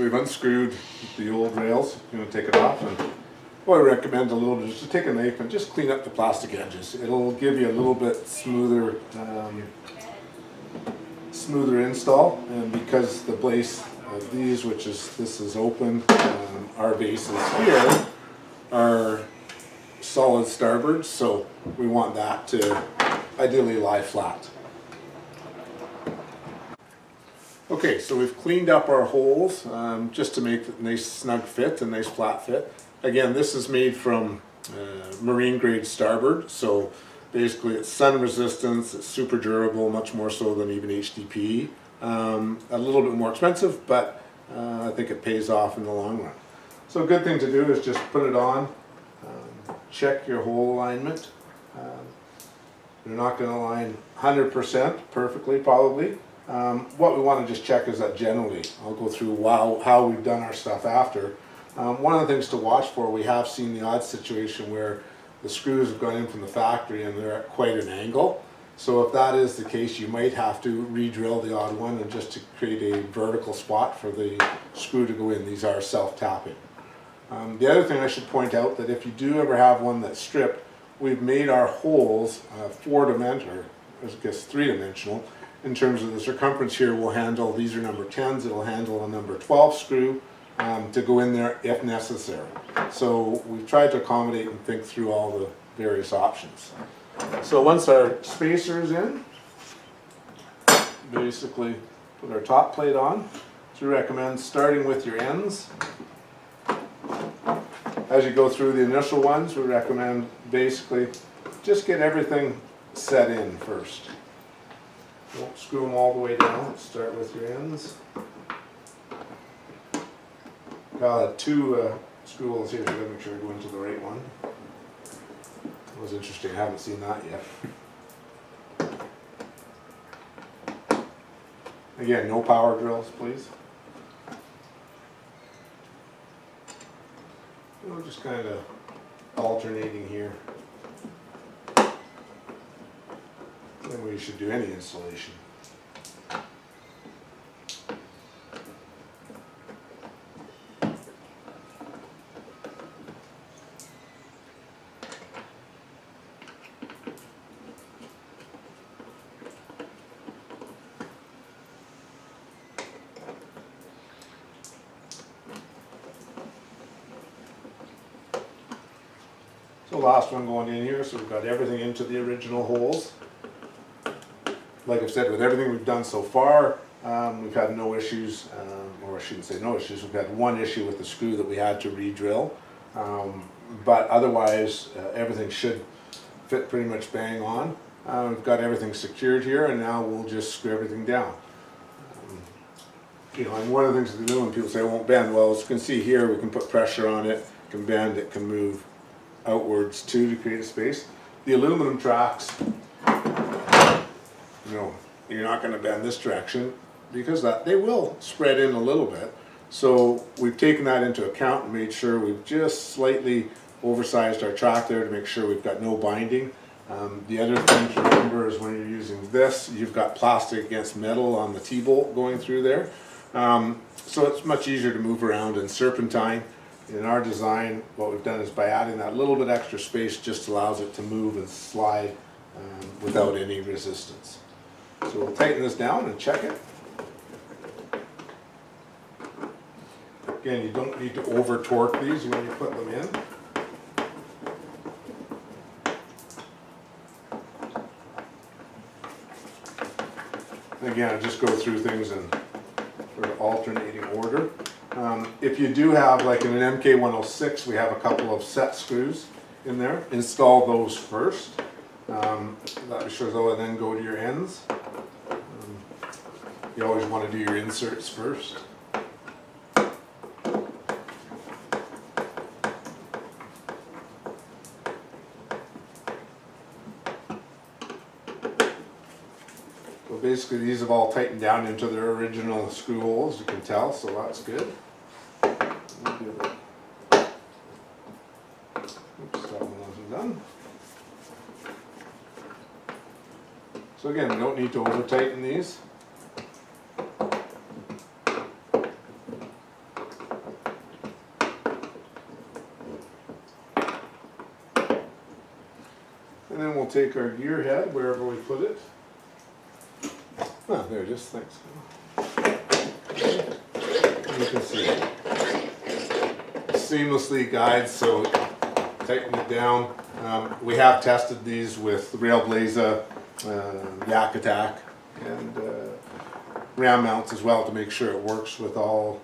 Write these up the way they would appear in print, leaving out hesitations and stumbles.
we've unscrewed the old rails. I'm going to take it off, and what I recommend a little bit is to take a knife and just clean up the plastic edges. It'll give you a little bit smoother smoother install, and because the base of these, this is open, our bases here are solid starboard, so we want that to ideally lie flat. Okay, so we've cleaned up our holes just to make a nice snug fit, a nice flat fit. Again, this is made from marine grade starboard, so basically it's sun resistance, it's super durable, much more so than even HDPE. A little bit more expensive, but I think it pays off in the long run. So a good thing to do is just put it on, check your hole alignment. You're not going to align 100% perfectly probably. What we want to just check is that generally, I'll go through how we've done our stuff after. One of the things to watch for, we have seen the odd situation where the screws have gone in from the factory and they're at quite an angle. So if that is the case, you might have to re-drill the odd one and just to create a vertical spot for the screw to go in. These are self-tapping. The other thing I should point out, that if you do ever have one that's stripped, we've made our holes four-dimensional, or I guess three-dimensional, in terms of the circumference here will handle, these are number 10s, it'll handle a number 12 screw to go in there if necessary. So we've tried to accommodate and think through all the various options. So once our spacer is in, basically put our top plate on. So we recommend starting with your ends. As you go through the initial ones, we recommend basically just get everything set in first. Don't screw them all the way down. Start with your ends. Got two screw holes here, so you gotta make sure you go into the right one. That was interesting, I haven't seen that yet. Again, no power drills, please. We're just kind of alternating here. Then we should do any installation. So last one going in here, so we've got everything into the original holes. Like I've said, with everything we've done so far, we've had no issues, or I shouldn't say no issues, we've had one issue with the screw that we had to re-drill. But otherwise, everything should fit pretty much bang on. We've got everything secured here, and now we'll just screw everything down. You know, and one of the things to do when people say it won't bend, well, as you can see here, we can put pressure on it, it can bend, it can move outwards too to create a space. The aluminum tracks, you know, you're not going to bend this direction because they will spread in a little bit. So we've taken that into account and made sure we've just slightly oversized our track there to make sure we've got no binding. The other thing to remember is when you're using this, you've got plastic against metal on the T-bolt going through there. So it's much easier to move around, and serpentine in our design, what we've done is by adding that little bit extra space just allows it to move and slide without any resistance. So we'll tighten this down and check it. Again, you don't need to over torque these when you put them in. And again, I just go through things in sort of alternating order. If you do have, like in an MK106, we have a couple of set screws in there. Install those first. That be sure though, and then go to your ends. You always want to do your inserts first. So basically these have all tightened down into their original screw holes, you can tell, so that's good. Oops, that one wasn't done. So again, we don't need to over tighten these. And then we'll take our gear head wherever we put it. Oh, there it is, thanks. And you can see it seamlessly guides, so tighten it down. We have tested these with Railblaza, Yak Attack, and ram mounts as well to make sure it works with all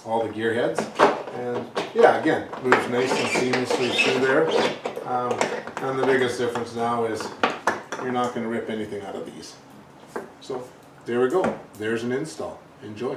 the gear heads. And yeah, again, moves nice and seamlessly through there. And the biggest difference now is you're not going to rip anything out of these. So there we go. There's an install. Enjoy.